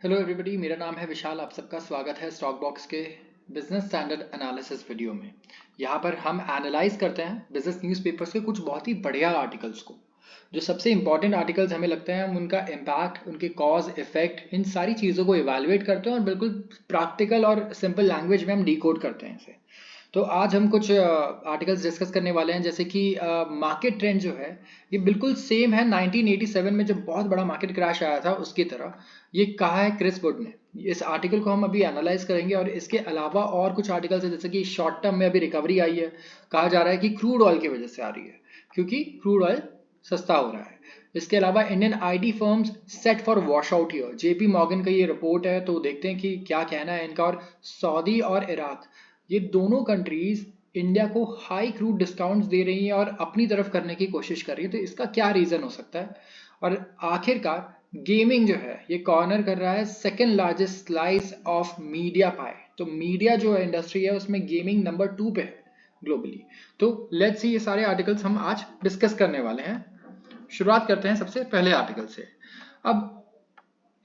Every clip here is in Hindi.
हेलो एवरीबॉडी, मेरा नाम है विशाल। आप सबका स्वागत है स्टॉक बॉक्स के बिजनेस स्टैंडर्ड एनालिसिस वीडियो में। यहाँ पर हम एनालाइज करते हैं बिजनेस न्यूज़पेपर्स के कुछ बहुत ही बढ़िया आर्टिकल्स को। जो सबसे इंपॉर्टेंट आर्टिकल्स हमें लगते हैं, हम उनका इम्पैक्ट, उनके कॉज इफेक्ट, इन सारी चीज़ों को इवैल्यूएट करते हैं और बिल्कुल प्रैक्टिकल और सिंपल लैंग्वेज में हम डिकोड करते हैं इसे। तो आज हम कुछ आर्टिकल्स डिस्कस करने वाले हैं, जैसे कि मार्केट ट्रेंड जो है ये बिल्कुल सेम है 1987 में जब बहुत बड़ा मार्केट क्रैश आया था उसकी तरह। ये कहा है क्रिस वुड ने। इस आर्टिकल को हम अभी एनालाइज करेंगे और इसके अलावा और कुछ आर्टिकल्स है, जैसे कि शॉर्ट टर्म में अभी रिकवरी आई है। कहा जा रहा है कि क्रूड ऑयल की वजह से आ रही है, क्योंकि क्रूड ऑयल सस्ता हो रहा है। इसके अलावा Indian IT firms set for wash out year, JP Morgan का ये रिपोर्ट है, तो देखते हैं कि क्या कहना है इनका। और सऊदी और इराक, ये दोनों कंट्रीज इंडिया को हाई क्रूड डिस्काउंट्स दे रही हैं और अपनी तरफ करने की कोशिश कर रही है, तो इसका क्या रीजन हो सकता है। और आखिरकार गेमिंग जो है ये कॉर्नर कर रहा है second largest slice of media pie. तो मीडिया जो इंडस्ट्री है उसमें गेमिंग नंबर 2 पे है ग्लोबली। तो लेट्स सी, ये सारे आर्टिकल्स हम आज डिस्कस करने वाले हैं। शुरुआत करते हैं सबसे पहले आर्टिकल से। अब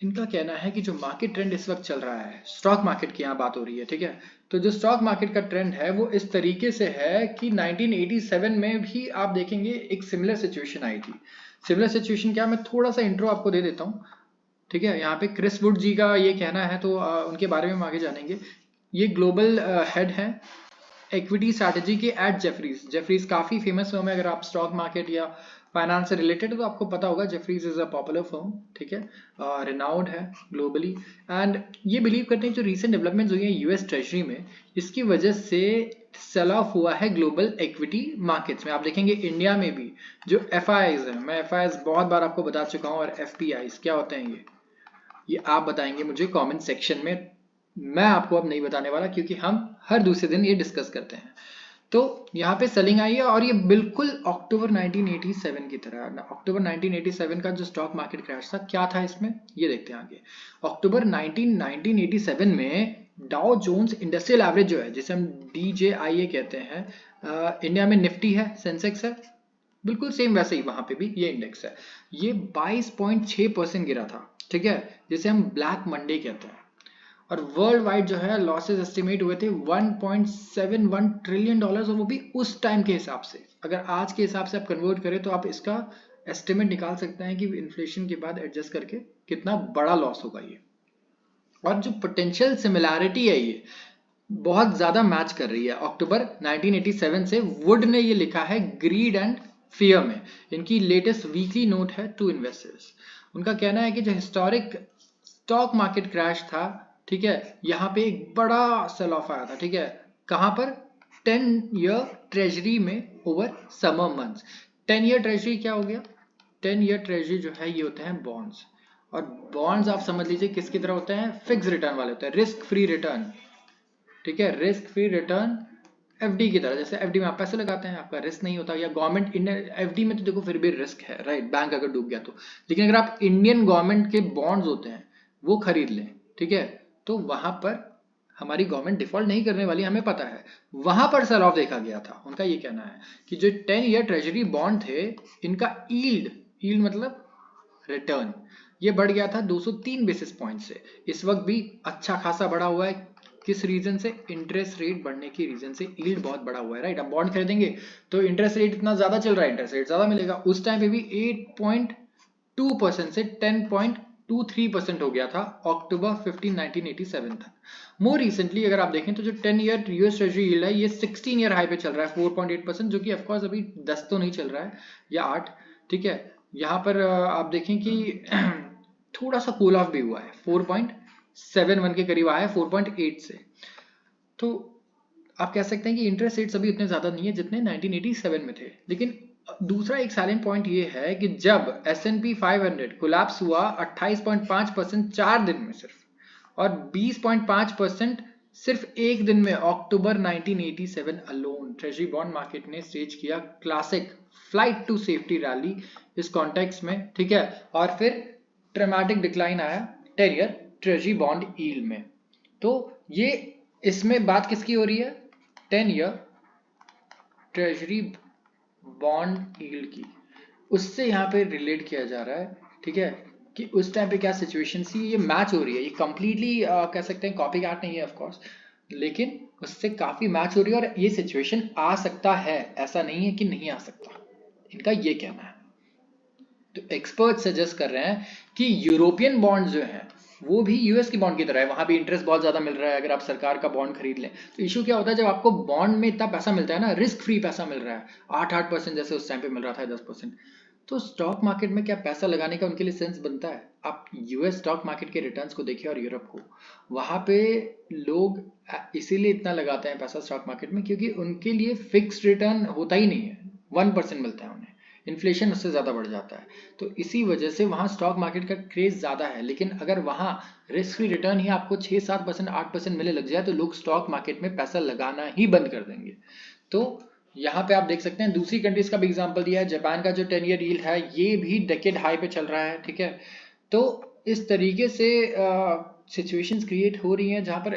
इनका कहना है कि जो मार्केट ट्रेंड इस वक्त चल रहा है, स्टॉक मार्केट की यहाँ बात हो रही है, ठीक है। तो जो स्टॉक मार्केट का ट्रेंड है वो इस तरीके से है कि 1987 में भी आप देखेंगे एक सिमिलर सिचुएशन आई थी। सिमिलर सिचुएशन क्या, मैं थोड़ा सा इंट्रो आपको दे देता हूँ, ठीक है। यहाँ पे क्रिस वुड जी का ये कहना है, तो उनके बारे में हम आगे जानेंगे। ये ग्लोबल हेड है इक्विटी स्ट्रैटेजी के एट जेफरीज। जेफरीज काफ़ी फेमस फर्म है, अगर आप स्टॉक मार्केट या फाइनेंस से रिलेटेड है तो आपको पता होगा Jefferies is a popular firm, ठीक है। रिनाउंड है ग्लोबली। एंड ये बिलीव करते हैं जो रीसेंट डेवलपमेंट्स हुई हैं यूएस ट्रेजरी में, इसकी वजह से सेल ऑफ हुआ है ग्लोबल इक्विटी मार्केट्स में। आप देखेंगे इंडिया में भी जो एफ है, मैं एफ बहुत बार आपको बता चुका हूँ, और एफ क्या होते हैं ये आप बताएंगे मुझे कमेंट सेक्शन में। मैं आपको अब नहीं बताने वाला, क्योंकि हम हर दूसरे दिन ये डिस्कस करते हैं। तो यहाँ पे सेलिंग आई है और ये बिल्कुल अक्टूबर 1987 की तरह। अक्टूबर 1987 का जो स्टॉक मार्केट क्रैश था, क्या था इसमें ये देखते हैं आगे। अक्टूबर 1987 में डाउ जोन्स इंडस्ट्रियल एवरेज जो है, जिसे हम DJIA कहते हैं, इंडिया में निफ्टी है, सेंसेक्स है, बिल्कुल सेम वैसे ही वहां पे भी ये इंडेक्स है। ये 22.6% गिरा था, ठीक है, जिसे हम ब्लैक मंडे कहते हैं। और वर्ल्ड वाइड जो है लॉसेस एस्टिमेट हुए थे 1.71 ट्रिलियन डॉलर्स, और वो भी उस टाइम के हिसाब से। अगर आज के हिसाब से आप कन्वर्ट करें तो आप इसका एस्टिमेट निकाल सकते हैं कि इन्फ्लेशन के बाद एडजस्ट करके कितना बड़ा लॉस होगा ये। और जो पोटेंशियल सिमिलैरिटी है ये बहुत ज्यादा मैच कर रही है अक्टूबर 1987 से। वुड ने ये लिखा है ग्रीड एंड फियर में, इनकी लेटेस्ट वीकली नोट है टू इन्वेस्टर्स। उनका कहना है कि जो हिस्टोरिक स्टॉक मार्केट क्रैश था, ठीक है, यहाँ पे एक बड़ा सेल ऑफ आया था, ठीक है। कहाँ पर? 10 ईयर ट्रेजरी में over summer months. 10 year treasury क्या हो गया? 10 ईयर ट्रेजरी जो है ये होते हैं बॉन्ड्स। और बॉन्ड्स आप समझ लीजिए किसकी तरह होते हैं, फिक्स रिटर्न वाले होते हैं, रिस्क फ्री रिटर्न, ठीक है। रिस्क फ्री रिटर्न एफडी की तरह। जैसे एफडी में आप पैसे लगाते हैं, आपका रिस्क नहीं होता, या गवर्नमेंट एफडी में तो देखो फिर भी रिस्क है, राइट, बैंक अगर डूब गया तो। लेकिन अगर आप इंडियन गवर्नमेंट के बॉन्ड्स होते हैं वो खरीद लें, ठीक है, तो वहां पर हमारी गवर्नमेंट डिफॉल्ट नहीं करने वाली, हमें पता है। वहां पर सेल ऑफ देखा गया था। उनका ये कहना है कि जो 10 ईयर ट्रेजरी बॉन्ड थे, इनका ईल्ड, ईल्ड मतलब रिटर्न, ये बढ़ गया था 203 बेसिस पॉइंट से। इस वक्त भी अच्छा खासा बढ़ा हुआ है। किस रीजन से? इंटरेस्ट रेट बढ़ने की रीजन से ईल्ड बहुत बढ़ा हुआ है, राइट। अब बॉन्ड खरीदेंगे तो इंटरेस्ट रेट इतना ज्यादा चल रहा है, इंटरेस्ट रेट ज्यादा मिलेगा। उस टाइम पे भी 8.2% से 10.23% हो गया था अक्टूबर 15 1987 तक। मोर रिसेंटली अगर आप देखें तो जो 10 ईयर यूएस ट्रेजरी यील्ड है ये 16 ईयर हाई पे चल रहा है 4.8%, जो कि ऑफकोर्स अभी 10 तो नहीं चल रहा है, या 8, ठीक है। यहाँ पर आप देखें कि थोड़ा सा कूल ऑफ भी हुआ है, 4.71 के करीब आया है 4.8 से। तो आप कह सकते हैं कि इंटरेस्ट रेट्स अभी उतने ज्यादा नहीं है जितने 1987 में थे। लेकिन दूसरा एक साइलेंट पॉइंट ये है कि जब S&P 500 कोलैप्स हुआ 28.5% 4 दिन में सिर्फ, और 20.5% सिर्फ एक दिन में, October 1987 alone, treasury bond market ने स्टेज किया classic flight to safety rally इस कॉन्टेक्स्ट में, ठीक है। और फिर ड्रामेटिक डिक्लाइन आया 10 ईयर ट्रेजरी बॉन्ड यील्ड में। तो ये इसमें बात किसकी हो रही है? 10 ईयर ट्रेजरी बॉन्ड यील्ड की, उससे यहाँ पे रिलेट किया जा रहा है, ठीक है। कि उस टाइम पे क्या सिचुएशन थी, ये मैच हो रही है, ये कंप्लीटली कह सकते हैं कॉपी कैट नहीं है ऑफ कोर्स, लेकिन उससे काफी मैच हो रही है और ये सिचुएशन आ सकता है, ऐसा नहीं है कि नहीं आ सकता, इनका ये कहना है। तो एक्सपर्ट सजेस्ट कर रहे हैं कि यूरोपियन बॉन्ड जो हैं वो भी यूएस की बॉन्ड की तरह है, वहां भी इंटरेस्ट बहुत ज्यादा मिल रहा है अगर आप सरकार का बॉन्ड खरीद लें। तो इशू क्या होता है, जब आपको बॉन्ड में इतना पैसा मिलता है ना, रिस्क फ्री पैसा मिल रहा है, 8% जैसे उस टाइम पे मिल रहा था, 10%, तो स्टॉक मार्केट में क्या पैसा लगाने का उनके लिए सेंस बनता है। आप यूएस स्टॉक मार्केट के रिटर्न्स को देखिए और यूरोप को, वहां पे लोग इसीलिए इतना लगाते हैं पैसा स्टॉक मार्केट में क्योंकि उनके लिए फिक्स्ड रिटर्न होता ही नहीं है, 1% मिलता है उन्हें, इन्फ्लेशन उससे ज़्यादा बढ़ जाता है। तो इसी वजह से वहाँ स्टॉक मार्केट का क्रेज ज़्यादा है। लेकिन अगर वहाँ रिस्क फ्री रिटर्न ही आपको 6-7%, 8% मिले लग जाए तो लोग स्टॉक मार्केट में पैसा लगाना ही बंद कर देंगे। तो यहाँ पे आप देख सकते हैं दूसरी कंट्रीज का भी एग्जाम्पल दिया है, जापान का जो 10 ईयर यील्ड है ये भी डेकेड हाई पे चल रहा है, ठीक है। तो इस तरीके से सिचुएशंस क्रिएट हो रही हैं जहाँ पर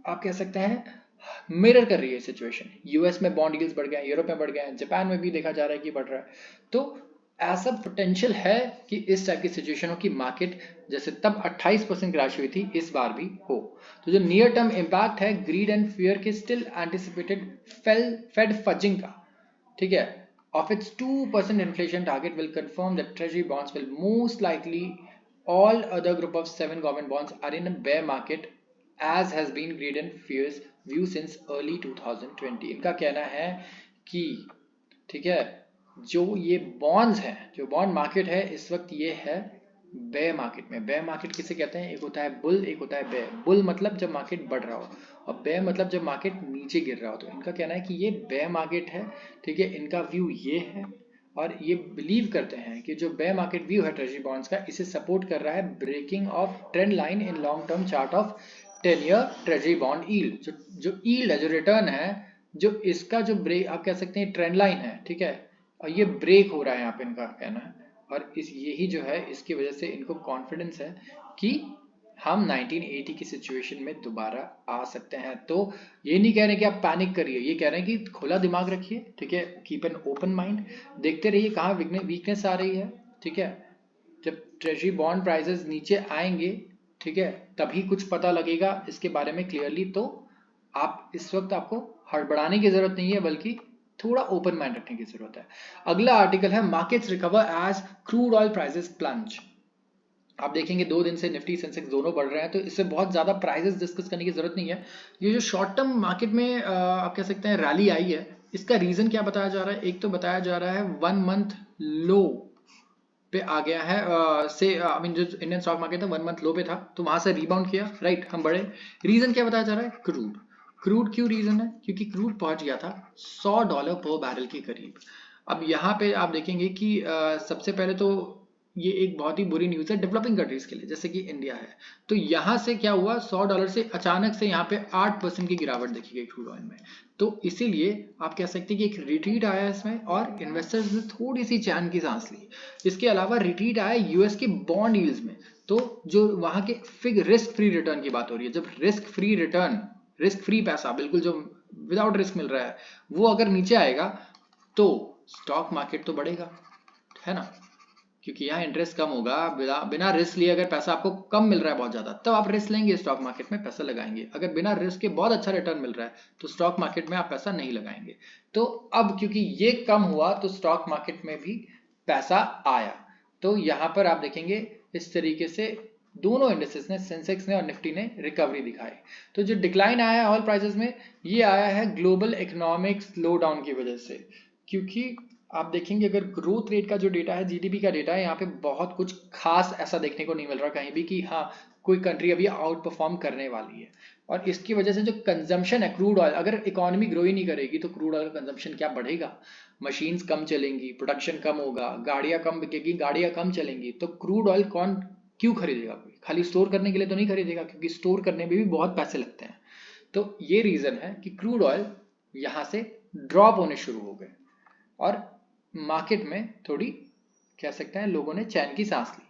आप कह सकते हैं मिरर कर रही है सिचुएशन। यूएस में बॉन्ड यील्ड्स बढ़ गए हैं, यूरोप में बढ़ गए हैं, जापान में भी देखा जा रहा है कि बढ़ रहा है। तो ऐसा पोटेंशियल है कि इस टाइप की सिचुएशन हो कि मार्केट जैसे तब 28% क्रैश हुई थी इस बार भी हो। तो जो नियर टर्म इम्पैक्ट है ग्रीड एंड फियर के स्टिल एंटिसिपेटेड फेड फजिंग का, ठीक है, of its 2% inflation target will confirm that treasury bonds will most likely all other group of 7 government bonds are in a bear market as has been greed and fears view since early 2020। इनका कहना है कि ठीक है, जो ये बॉन्ड्स हैं, जो बॉन्ड मार्केट है इस वक्त ये है बेयर मार्केट में। बेयर मार्केट किसे कहते हैं, एक होता है बुल, एक होता है बेयर। बुल मतलब जब मार्केट बढ़ रहा हो और बेयर मतलब जब मार्केट नीचे गिर रहा हो। तो इनका कहना है कि ये बेयर मार्केट है, ठीक है, इनका व्यू ये है और ये बिलीव करते हैं कि जो बेयर मार्केट व्यू है ट्रेजरी बॉन्ड्स का, इसे सपोर्ट कर रहा है breaking of trend line in long term chart of 10 year treasury bond yield. जो यील्ड है, जो रिटर्न है, जो इसका जो ब्रेक आप कह सकते हैं ट्रेंड लाइन है, ठीक है, और ये ब्रेक हो रहा है यहाँ पे इनका कहना है। और इस यही जो है इसकी वजह से इनको कॉन्फिडेंस है कि हम 1980 की सिचुएशन में दोबारा आ सकते हैं। तो ये नहीं कह रहे कि आप पैनिक करिए, ये कह रहे हैं कि खुला दिमाग रखिए, ठीक है, कीप एन ओपन माइंड, देखते रहिए कहाँ वीकनेस आ रही है, ठीक है। जब ट्रेजरी बॉन्ड प्राइसेस नीचे आएंगे, ठीक है, तभी कुछ पता लगेगा इसके बारे में क्लियरली। तो आप इस वक्त आपको हड़बड़ाने की जरूरत नहीं है, बल्कि थोड़ा ओपन माइंड रखने की जरूरत है। अगला आर्टिकल है markets recover as crude oil prices plunge. आप देखेंगे 2 दिन से निफ्टी सेंसेक्स दोनों बढ़ रहे हैं, तो इससे बहुत ज्यादा प्राइसेस डिस्कस करने की जरूरत नहीं है। ये जो शॉर्ट टर्म मार्केट में आप कह सकते हैं रैली आई है, इसका रीजन क्या बताया जा रहा है। एक तो बताया जा रहा है 1 मंथ लो पे आ गया है, आई मीन जो इंडियन स्टॉक मार्केट था 1 मंथ लो पे था, तो वहां से रिबाउंड किया, राइट, हम बढ़े। रीजन क्या बताया जा रहा है, क्रूड। क्रूड क्यों रीजन है, क्योंकि क्रूड पहुंच गया था $100 पर बैरल के करीब। अब यहाँ पे आप देखेंगे कि सबसे पहले तो ये एक बहुत ही बुरी न्यूज़ है डेवलपिंग कंट्रीज के लिए, जैसे कि इंडिया है। तो यहाँ से क्या हुआ, $100 से अचानक से यहाँ पे 8% की गिरावट देखी गई क्रूड ऑयल में। तो इसीलिए आप कह सकते हैं कि एक रिट्रीट आया इसमें और इन्वेस्टर्स ने थोड़ी सी चैन की सांस ली। इसके अलावा रिट्रीट आया यूएस के बॉन्ड यील्ड्स में। तो जो वहाँ के रिस्क फ्री रिटर्न की बात हो रही है, जब risk free return, risk free पैसा बिल्कुल जो विदाउट रिस्क मिल रहा है, वो अगर नीचे आएगा तो स्टॉक मार्केट तो बढ़ेगा, है ना, क्योंकि यहाँ इंटरेस्ट कम होगा। बिना रिस्क लिए अगर पैसा आपको कम मिल रहा है बहुत ज्यादा, तब आप रिस्क लेंगे, स्टॉक मार्केट में पैसा लगाएंगे। अगर बिना रिस्क के बहुत अच्छा रिटर्न मिल रहा है तो स्टॉक मार्केट में आप पैसा नहीं लगाएंगे। तो अब क्योंकि ये कम हुआ तो स्टॉक मार्केट में भी पैसा आया। तो यहाँ पर आप देखेंगे इस तरीके से दोनों इंडेक्सेस ने, सेंसेक्स ने और निफ्टी ने रिकवरी दिखाई। तो जो डिक्लाइन आया है ऑयल प्राइसेस में, ये आया है ग्लोबल इकोनॉमिक स्लो डाउन की वजह से। क्योंकि आप देखेंगे अगर ग्रोथ रेट का जो डेटा है, जीडीपी का डेटा है, यहाँ पे बहुत कुछ खास ऐसा देखने को नहीं मिल रहा कहीं भी कि हाँ कोई कंट्री अभी आउट परफॉर्म करने वाली है। और इसकी वजह से जो कंजम्पशन है क्रूड ऑयल, अगर इकोनॉमी ग्रो ही नहीं करेगी तो क्रूड ऑयल का कंजम्पशन क्या बढ़ेगा, मशीन्स कम चलेंगी, प्रोडक्शन कम होगा, गाड़ियां कम बिकेगी, गाड़ियां कम चलेंगी, तो क्रूड ऑयल कौन क्यों खरीदेगा, कोई खाली स्टोर करने के लिए तो नहीं खरीदेगा, क्योंकि स्टोर करने में भी बहुत पैसे लगते हैं। तो ये रीजन है कि क्रूड ऑयल यहाँ से ड्रॉप होने शुरू हो गए और मार्केट में थोड़ी कह सकते हैं लोगों ने चैन की सांस ली।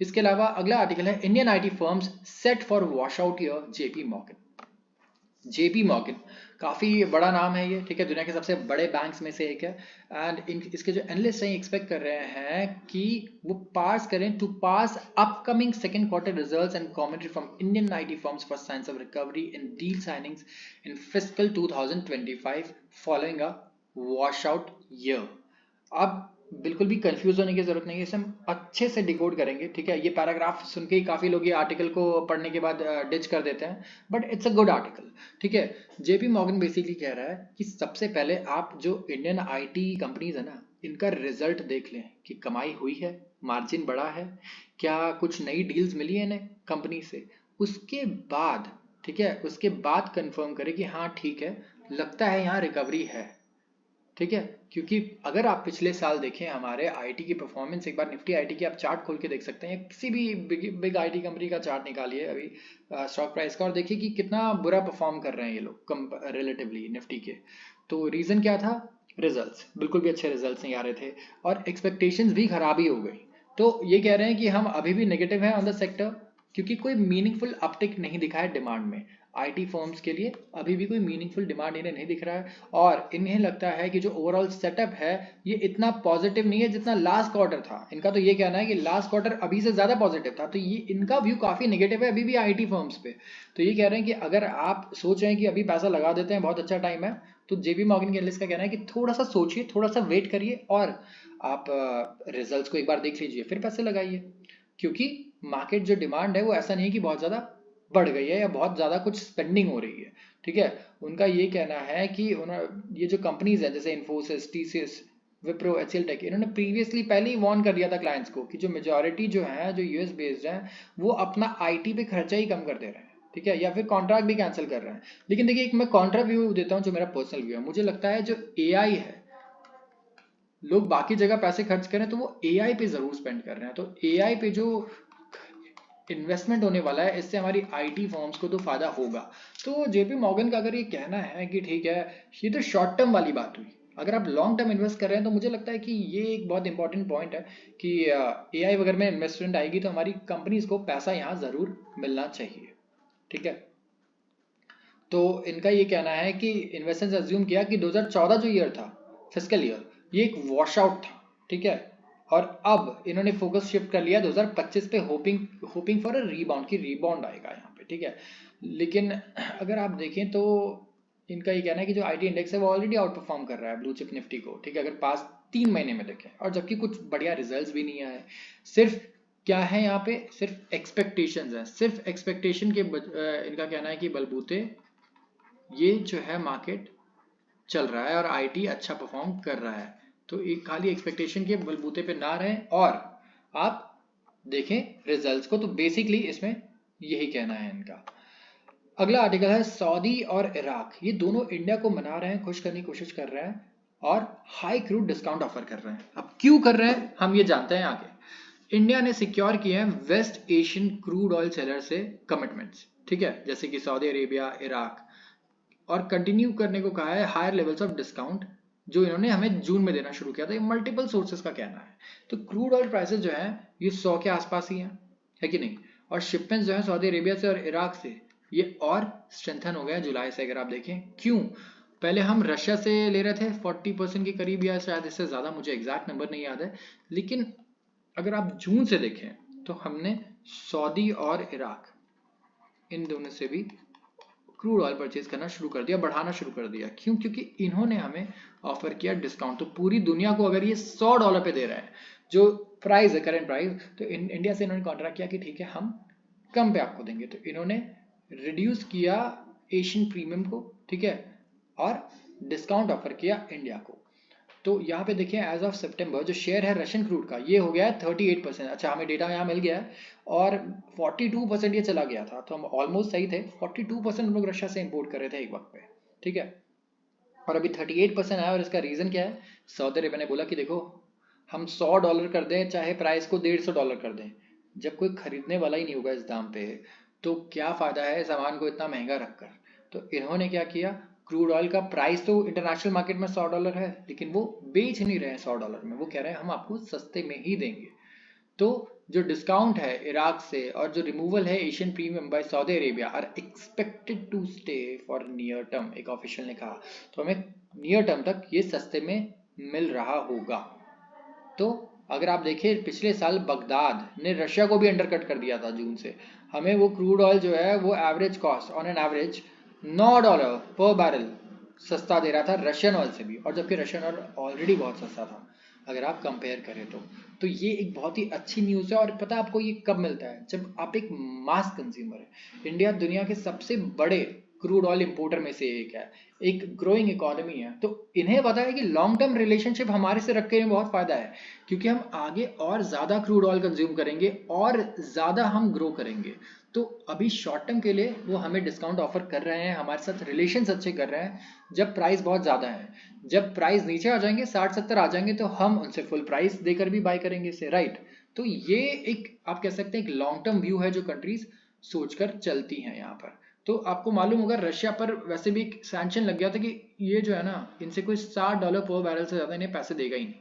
इसके अलावा अगला आर्टिकल है Indian IT firms set for wash out year JP Morgan. JP Morgan काफ़ी बड़ा नाम है ये, ठीक है, दुनिया के सबसे बड़े बैंक्स में से एक है। एंड इसके जो एनालिस्ट हैं एक्सपेक्ट कर रहे हैं कि वो पास करें to pass upcoming second quarter results and commentary from Indian IT firms for signs of recovery in deal signings in fiscal 2025 following a wash out year. अब बिल्कुल भी कंफ्यूज होने की जरूरत नहीं है, इसे हम अच्छे से डिकोड करेंगे, ठीक है। ये पैराग्राफ सुन के ही काफ़ी लोग ये आर्टिकल को पढ़ने के बाद डिच कर देते हैं, but it's a good article, ठीक है। जेपी मॉर्गन बेसिकली कह रहा है कि सबसे पहले आप जो इंडियन आईटी कंपनीज है ना, इनका रिजल्ट देख लें कि कमाई हुई है, मार्जिन बढ़ा है, क्या कुछ नई डील्स मिली है इन्हें कंपनी से। उसके बाद, ठीक है, उसके बाद कंफर्म करें कि हाँ ठीक है, लगता है यहाँ रिकवरी है, ठीक है। क्योंकि अगर आप पिछले साल देखें हमारे आईटी की परफॉर्मेंस, एक बार निफ्टी आईटी की आप चार्ट खोल के देख सकते हैं, किसी भी बिग आईटी कंपनी का चार्ट निकालिए अभी स्टॉक प्राइस का, और देखिए कि कितना बुरा परफॉर्म कर रहे हैं ये लोग रिलेटिवली निफ्टी के। तो रीज़न क्या था? रिजल्ट्स, बिल्कुल भी अच्छे रिजल्ट्स नहीं आ रहे थे और एक्सपेक्टेशंस भी खराब ही हो गई। तो ये कह रहे हैं कि हम अभी भी नेगेटिव हैं ऑन द सेक्टर, क्योंकि कोई मीनिंगफुल अपटिक नहीं दिखा है डिमांड में। आईटी फर्म्स के लिए अभी भी कोई मीनिंगफुल डिमांड इन्हें नहीं दिख रहा है, और इन्हें लगता है कि जो ओवरऑल सेटअप है ये इतना पॉजिटिव नहीं है जितना लास्ट क्वार्टर था। इनका तो ये कहना है कि लास्ट क्वार्टर अभी से ज़्यादा पॉजिटिव था, तो ये इनका व्यू काफ़ी नेगेटिव है अभी भी आईटी फर्म्स पे। तो ये कह रहे हैं कि अगर आप सोच रहे हैं कि अभी पैसा लगा देते हैं, बहुत अच्छा टाइम है, तो जेपी मॉर्गन के एनालिस्ट का कहना है कि थोड़ा सा सोचिए, थोड़ा सा वेट करिए, और आप रिजल्ट्स को एक बार देख लीजिए, फिर पैसे लगाइए। क्योंकि मार्केट जो डिमांड है वो ऐसा नहीं है कि बहुत ज़्यादा बढ़ गई है या बहुत ज़्यादा कुछ स्पेंडिंग हो रही है, ठीक है। उनका ये कहना है कि ये जो कंपनीज हैं जैसे इन्फोसिस, टीसीएस, विप्रो, एचसीएल टेक, इन्होंने प्रीवियसली पहले ही वार्न कर दिया था क्लाइंट्स को कि जो मेजॉरिटी जो है जो यूएस बेस्ड है वो अपना आईटी पे खर्चा ही कम कर दे रहे हैं, ठीक है, या फिर कॉन्ट्रैक्ट भी कैंसिल कर रहे हैं। लेकिन देखिए, एक मैं कॉन्ट्रा व्यू देता हूँ जो मेरा पर्सनल व्यू है। मुझे लगता है जो एआई है, लोग बाकी जगह पैसे खर्च करें तो वो एआई पे जरूर स्पेंड कर रहे हैं। तो एआई पे जो इन्वेस्टमेंट होने वाला है, इससे हमारी आईटी फर्म्स को तो फायदा होगा। तो जेपी मॉर्गन का अगर ये कहना है कि ठीक है, ये तो शॉर्ट टर्म वाली बात हुई, अगर आप लॉन्ग टर्म इन्वेस्ट कर रहे हैं तो मुझे लगता है कि ये एक बहुत इंपॉर्टेंट पॉइंट है कि एआई वगैरह में इन्वेस्टमेंट आएगी तो हमारी कंपनीज को पैसा यहाँ जरूर मिलना चाहिए, ठीक है। तो इनका ये कहना है कि इन्वेस्टर्स अज्यूम किया कि 2014 जो ईयर था, फिस्कल ईयर, ये एक वॉश आउट था, ठीक है। और अब इन्होंने फोकस शिफ्ट कर लिया 2025 पे, hoping hoping for a rebound, की रीबाउंड आएगा यहाँ पे, ठीक है। लेकिन अगर आप देखें तो इनका ये कहना है कि जो आईटी इंडेक्स है वो ऑलरेडी आउट परफॉर्म कर रहा है ब्लू चिप निफ्टी को, ठीक है, अगर पास 3 महीने में देखें, और जबकि कुछ बढ़िया रिजल्ट्स भी नहीं आए। सिर्फ क्या है यहाँ पे, सिर्फ एक्सपेक्टेशंस है, सिर्फ एक्सपेक्टेशन के इनका कहना है कि बलबूते ये जो है मार्केट चल रहा है और आईटी अच्छा परफॉर्म कर रहा है। तो एक खाली एक्सपेक्टेशन के बलबूते पे ना रहें और आप देखें रिजल्ट्स को। तो बेसिकली इसमें यही कहना है इनका। अगला आर्टिकल है सऊदी और इराक, ये दोनों इंडिया को मना रहे हैं, खुश करने की कोशिश कर रहे हैं और हाई क्रूड डिस्काउंट ऑफर कर रहे हैं। अब क्यों कर रहे हैं हम ये जानते हैं आगे। इंडिया ने सिक्योर किए हैं West Asian crude oil seller से कमिटमेंट्स, ठीक है, जैसे कि सऊदी अरेबिया, इराक, और कंटिन्यू करने को कहा है हायर लेवल्स ऑफ डिस्काउंट जो इन्होंने हमें जून में देना शुरू किया था। ये मल्टीपल सोर्सेज का कहना है। तो क्रूड ऑयल प्राइसेस जो है ये 100 के आसपास ही हैं, है कि नहीं। और शिपमेंट्स जो है सऊदी अरेबिया से और इराक से ये और स्ट्रेंथन हो गया जुलाई से। अगर आप देखें क्यों, पहले हम रशिया से ले रहे थे 40% के करीब या शायद इससे ज़्यादा, मुझे एग्जैक्ट नंबर नहीं याद है। लेकिन अगर आप जून से देखें तो हमने सऊदी और इराक इन दोनों से भी क्रूड ऑयल परचेज करना शुरू कर दिया, बढ़ाना शुरू कर दिया। क्यों? क्योंकि इन्होंने हमें ऑफर किया डिस्काउंट। तो पूरी दुनिया को अगर ये $100 पे दे रहे हैं जो प्राइस है, करंट प्राइस, तो इंडिया से इन्होंने कॉन्ट्रैक्ट किया कि ठीक है हम कम पे आपको देंगे। तो इन्होंने रिड्यूस किया एशियन प्रीमियम को, ठीक है, और डिस्काउंट ऑफर किया इंडिया को। तो यहाँ पे देखिए एज ऑफ सितंबर जो शेयर है रशियन क्रूड का ये हो गया है 38%। अच्छा, हमें डेटा यहाँ मिल गया है और 42% ये चला गया था, तो हम ऑलमोस्ट सही थे। 42% हम लोग रशिया से इंपोर्ट कर रहे थे एक वक्त पे, ठीक है, और अभी 38% आया। और इसका रीज़न क्या है, सऊदी अरेबिया ने बोला कि देखो हम $100 कर दें चाहे प्राइस को $150 कर दें, जब कोई खरीदने वाला ही नहीं होगा इस दाम पे, तो क्या फ़ायदा है सामान को इतना महंगा रखकर। तो इन्होंने क्या किया, क्रूड ऑयल का प्राइस तो इंटरनेशनल मार्केट में $100 है, लेकिन वो बेच नहीं रहे हैं $100 में, वो कह रहे हैं हम आपको सस्ते में ही देंगे। तो जो डिस्काउंट है इराक से और जो रिमूवल है Asian premium by Saudi Arabia are expected to stay for near term, एक ऑफिशियल ने कहा। तो हमें नियर टर्म तक ये सस्ते में मिल रहा होगा। तो अगर आप देखें पिछले साल बगदाद ने रशिया को भी अंडरकट कर दिया था जून से। हमें वो क्रूड ऑयल जो है वो average cost on an average $9 पर बैरल सस्ता दे रहा था रशियन ऑयल से भी, और जबकि रशियन ऑयल ऑलरेडी बहुत सस्ता था अगर आप कंपेयर करें तो ये एक बहुत ही अच्छी न्यूज़ है। और पता है आपको ये कब मिलता है? जब आप एक मास कंज्यूमर है। इंडिया दुनिया के सबसे बड़े क्रूड ऑयल इंपोर्टर में से एक है, एक ग्रोइंग इकोनॉमी है। तो इन्हें पता है कि लॉन्ग टर्म रिलेशनशिप हमारे से रखने में बहुत फायदा है, क्योंकि हम आगे और ज़्यादा क्रूड ऑयल कंज्यूम करेंगे और ज़्यादा हम ग्रो करेंगे। तो अभी शॉर्ट टर्म के लिए वो हमें डिस्काउंट ऑफर कर रहे हैं, हमारे साथ रिलेशंस अच्छे कर रहे हैं जब प्राइस बहुत ज़्यादा है। जब प्राइस नीचे आ जाएंगे 60-70 आ जाएंगे तो हम उनसे फुल प्राइस देकर भी बाय करेंगे इसे, राइट। तो ये एक आप कह सकते हैं एक लॉन्ग टर्म व्यू है जो कंट्रीज सोचकर चलती हैं यहाँ पर। तो आपको मालूम होगा रशिया पर वैसे भी एक सैंक्शन लग गया था कि ये जो है ना इनसे कोई $60 पर बैरल से ज़्यादा इन्हें पैसे देगा ही नहीं,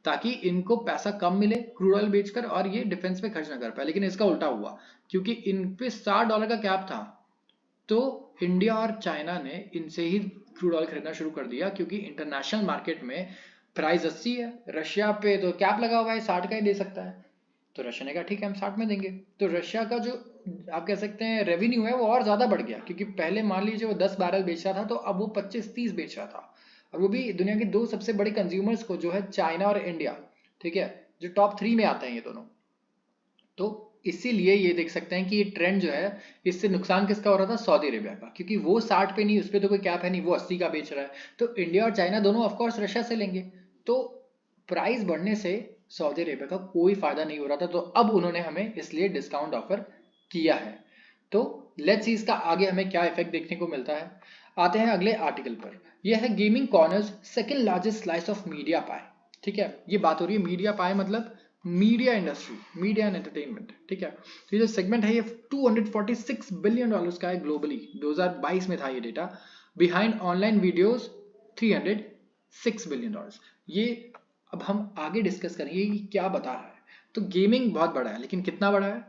ताकि इनको पैसा कम मिले क्रूड ऑयल बेचकर और ये डिफेंस पे खर्च ना कर पाए। लेकिन इसका उल्टा हुआ, क्योंकि इन पे $60 का कैप था तो इंडिया और चाइना ने इनसे ही क्रूड ऑयल खरीदना शुरू कर दिया, क्योंकि इंटरनेशनल मार्केट में प्राइस 80 है, रशिया पे तो कैप लगा हुआ है 60 का ही दे सकता है। तो रशिया ने कहा ठीक है हम 60 में देंगे। तो रशिया का जो आप कह सकते हैं रेवेन्यू है वो और ज़्यादा बढ़ गया, क्योंकि पहले मान लीजिए वो 10 बैरल बेच रहा था तो अब वो 25-30 बेच रहा था। और वो भी दुनिया के दो सबसे बड़े कंज्यूमर्स को, जो है चाइना और इंडिया, ठीक है, जो टॉप 3 में आते हैं ये दोनों। तो इसीलिए ये देख सकते हैं कि ये ट्रेंड जो है इससे नुकसान किसका हो रहा था? सऊदी अरेबिया का, क्योंकि वो 60 पे नहीं, उस पर तो कोई कैप है नहीं, वो 80 का बेच रहा है। तो इंडिया और चाइना दोनों ऑफकोर्स रशिया से लेंगे, तो प्राइस बढ़ने से सऊदी अरेबिया का कोई फायदा नहीं हो रहा था। तो अब उन्होंने हमें इसलिए डिस्काउंट ऑफर किया है। तो लेट्स सी इसका आगे हमें क्या इफेक्ट देखने को मिलता है। आते हैं अगले आर्टिकल पर। यह है gaming corners second largest slice of media pie. ठीक है, ये बात हो रही है मीडिया पाई मतलब media industry, media and entertainment. ठीक है, तो ये जो सेगमेंट है ये $246 बिलियन का है ग्लोबली। 2022 में था ये data. Behind online videos $306 billion. ये अब हम आगे डिस्कस करेंगे कि क्या बता रहा है। तो गेमिंग बहुत बड़ा है, लेकिन कितना बड़ा है?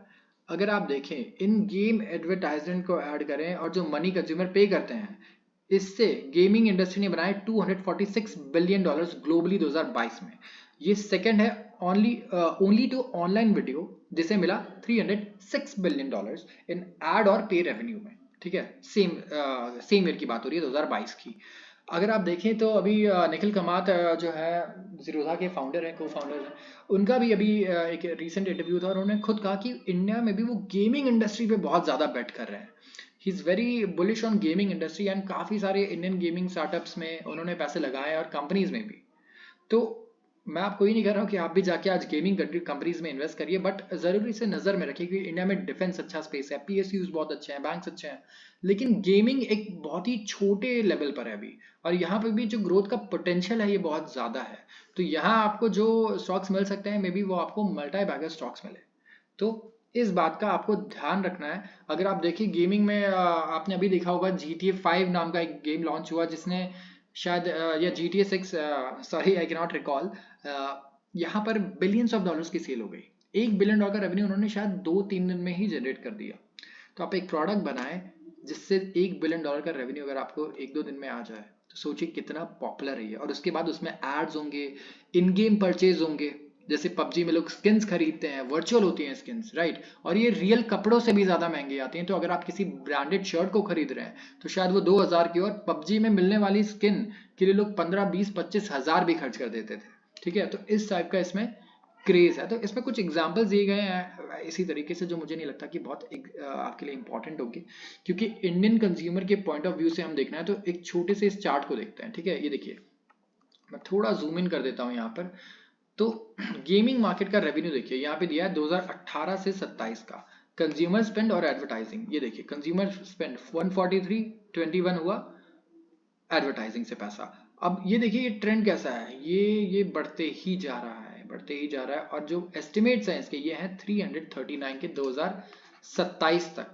अगर आप देखें इन गेम एडवर्टाइजमेंट को ऐड करें और जो मनी कंज्यूमर पे करते हैं, इससे गेमिंग इंडस्ट्री ने बनाए $246 बिलियन ग्लोबली 2022 में। ये सेकंड है ओनली टू ऑनलाइन वीडियो, जिसे मिला $306 बिलियन इन एड और पे रेवेन्यू में। ठीक है, सेम ईयर की बात हो रही है 2022 की। अगर आप देखें तो अभी निखिल कामत जो है जीरोधा के फाउंडर हैं, को फाउंडर हैं, उनका भी अभी एक रीसेंट इंटरव्यू था और उन्होंने खुद कहा कि इंडिया में भी वो गेमिंग इंडस्ट्री पे बहुत ज़्यादा बेट कर रहे हैं। He is very bullish on gaming industry and काफ़ी सारे इंडियन गेमिंग स्टार्टअप्स में उन्होंने पैसे लगाए और कंपनीज में भी। तो मैं आपको ये नहीं कह रहा हूँ कि आप भी जाके आज गेमिंग कंपनीज में इन्वेस्ट करिए, बट ज़रूरी से नज़र में रखिए कि इंडिया में डिफेंस अच्छा स्पेस है, पीएसयूज बहुत अच्छे हैं, बैंक्स अच्छे हैं, लेकिन गेमिंग एक बहुत ही छोटे लेवल पर है अभी। और यहाँ पर भी जो ग्रोथ का पोटेंशियल है ये बहुत ज़्यादा है। तो यहाँ आपको जो स्टॉक्स मिल सकते हैं मे बी वो आपको मल्टी बैगर स्टॉक्स मिले। तो इस बात का आपको ध्यान रखना है। अगर आप देखिए गेमिंग में आपने अभी देखा होगा GTA 5 नाम का एक गेम लॉन्च हुआ, जिसने शायद या GTA 6, sorry I can not recall, यहाँ पर बिलियंस ऑफ डॉलर्स की सेल हो गई। $1 बिलियन का रेवेन्यू उन्होंने शायद 2-3 दिन में ही जनरेट कर दिया। तो आप एक प्रोडक्ट बनाएं जिससे $1 बिलियन का रेवेन्यू अगर आपको 1-2 दिन में आ जाए, तो सोचिए कितना पॉपुलर है ये। और उसके बाद उसमें एड्स होंगे, इन गेम परचेज होंगे, जैसे पबजी में लोग स्किन्स खरीदते हैं, वर्चुअल होती हैं स्किन्स, राइट। और ये रियल कपड़ों से भी ज़्यादा महंगी आती हैं। तो अगर आप किसी ब्रांडेड शर्ट को खरीद रहे हैं तो शायद वो 2000 की, और पबजी में मिलने वाली स्किन के लिए लोग 15, 20, 25 हज़ार भी खर्च कर देते थे। ठीक है, तो इस टाइप का इसमें क्रेज है। तो इसमें कुछ एग्जाम्पल्स दिए गए हैं इसी तरीके से, जो मुझे नहीं लगता कि बहुत आपके लिए इंपॉर्टेंट होगी, क्योंकि इंडियन कंज्यूमर के पॉइंट ऑफ व्यू से हम देखना है। तो एक छोटे से इस चार्ट को देखते हैं। ठीक है, ये देखिए, मैं थोड़ा जूम इन कर देता हूँ यहाँ पर। तो गेमिंग मार्केट का रेवेन्यू देखिए, यहाँ पे दिया है 2018 से 27 का। कंज्यूमर स्पेंड और एडवर्टाइजिंग, ये देखिए कंज्यूमर स्पेंड 143, 21 हुआ एडवर्टाइजिंग से पैसा। अब ये देखिए ये ट्रेंड कैसा है, ये बढ़ते ही जा रहा है, बढ़ते ही जा रहा है। और जो एस्टिमेट्स हैं इसके ये हैं 339 के 2027 तक।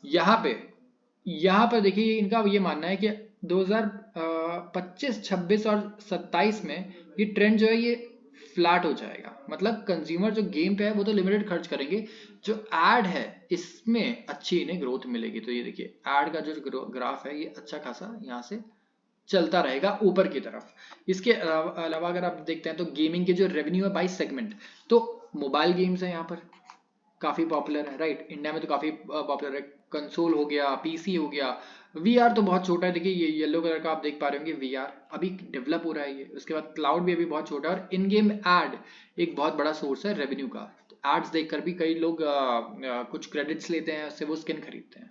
यहाँ पर देखिए इनका ये मानना है कि 2025, 26 और 27 में ये ट्रेंड जो है ये फ्लैट हो जाएगा। मतलब कंज्यूमर जो गेम पे है वो तो लिमिटेड खर्च करेंगे, जो एड है इसमें अच्छी इन्हें ग्रोथ मिलेगी। तो ये देखिए एड का जो ग्राफ है ये अच्छा खासा यहाँ से चलता रहेगा ऊपर की तरफ। इसके अलावा अगर आप देखते हैं तो गेमिंग के जो रेवेन्यू है बाई सेगमेंट, तो मोबाइल गेम्स है यहाँ पर काफ़ी पॉपुलर है, राइट। इंडिया में तो काफ़ी पॉपुलर है। कंसोल हो गया, पीसी हो गया, वीआर तो बहुत छोटा है। देखिए ये येलो कलर का आप देख पा रहे होंगे, वीआर अभी डेवलप हो रहा है ये। उसके बाद क्लाउड भी अभी बहुत छोटा है, और इन गेम एड एक बहुत बड़ा सोर्स है रेवेन्यू का। एड्स देखकर भी कई लोग कुछ क्रेडिट्स लेते हैं, उससे वो स्किन खरीदते हैं।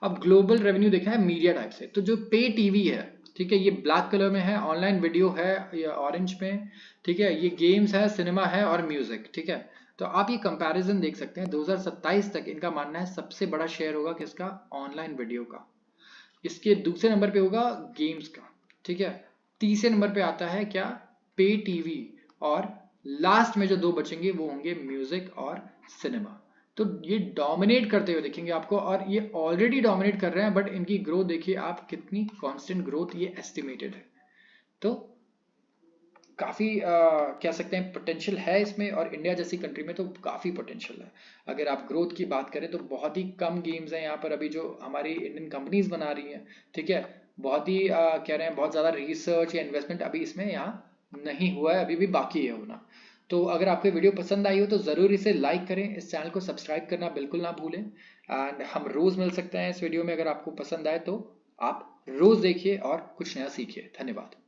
अब ग्लोबल रेवेन्यू देखा है मीडिया टाइप से, तो जो पे टीवी है, ठीक है, ये ब्लैक कलर में है, ऑनलाइन वीडियो है ये ऑरेंज में, ठीक है, ये गेम्स है, सिनेमा है और म्यूजिक, ठीक है। तो आप ये कंपैरिजन देख सकते हैं, 2027 तक इनका मानना है सबसे बड़ा शेयर होगा किसका, ऑनलाइन वीडियो का। इसके दूसरे नंबर पे होगा गेम्स का, ठीक है। तीसरे नंबर पे आता है क्या, पे टीवी, और लास्ट में जो दो बचेंगे वो होंगे म्यूजिक और सिनेमा। तो ये डोमिनेट करते हुए देखेंगे आपको, और ये ऑलरेडी डोमिनेट कर रहे हैं, बट इनकी ग्रोथ देखिए आप कितनी कांस्टेंट ग्रोथ ये एस्टिमेटेड है। तो काफ़ी कह सकते हैं पोटेंशियल है इसमें, और इंडिया जैसी कंट्री में तो काफ़ी पोटेंशियल है। अगर आप ग्रोथ की बात करें तो बहुत ही कम गेम्स हैं यहाँ पर अभी जो हमारी इंडियन कंपनीज बना रही हैं, ठीक है। बहुत ही कह रहे हैं बहुत ज़्यादा रिसर्च या इन्वेस्टमेंट अभी इसमें यहाँ नहीं हुआ है, अभी भी बाकी है होना। तो अगर आपको वीडियो पसंद आई हो तो ज़रूर इसे लाइक करें, इस चैनल को सब्सक्राइब करना बिल्कुल ना भूलें। एंड हम रोज़ मिल सकते हैं इस वीडियो में, अगर आपको पसंद आए तो आप रोज़ देखिए और कुछ नया सीखिए। धन्यवाद।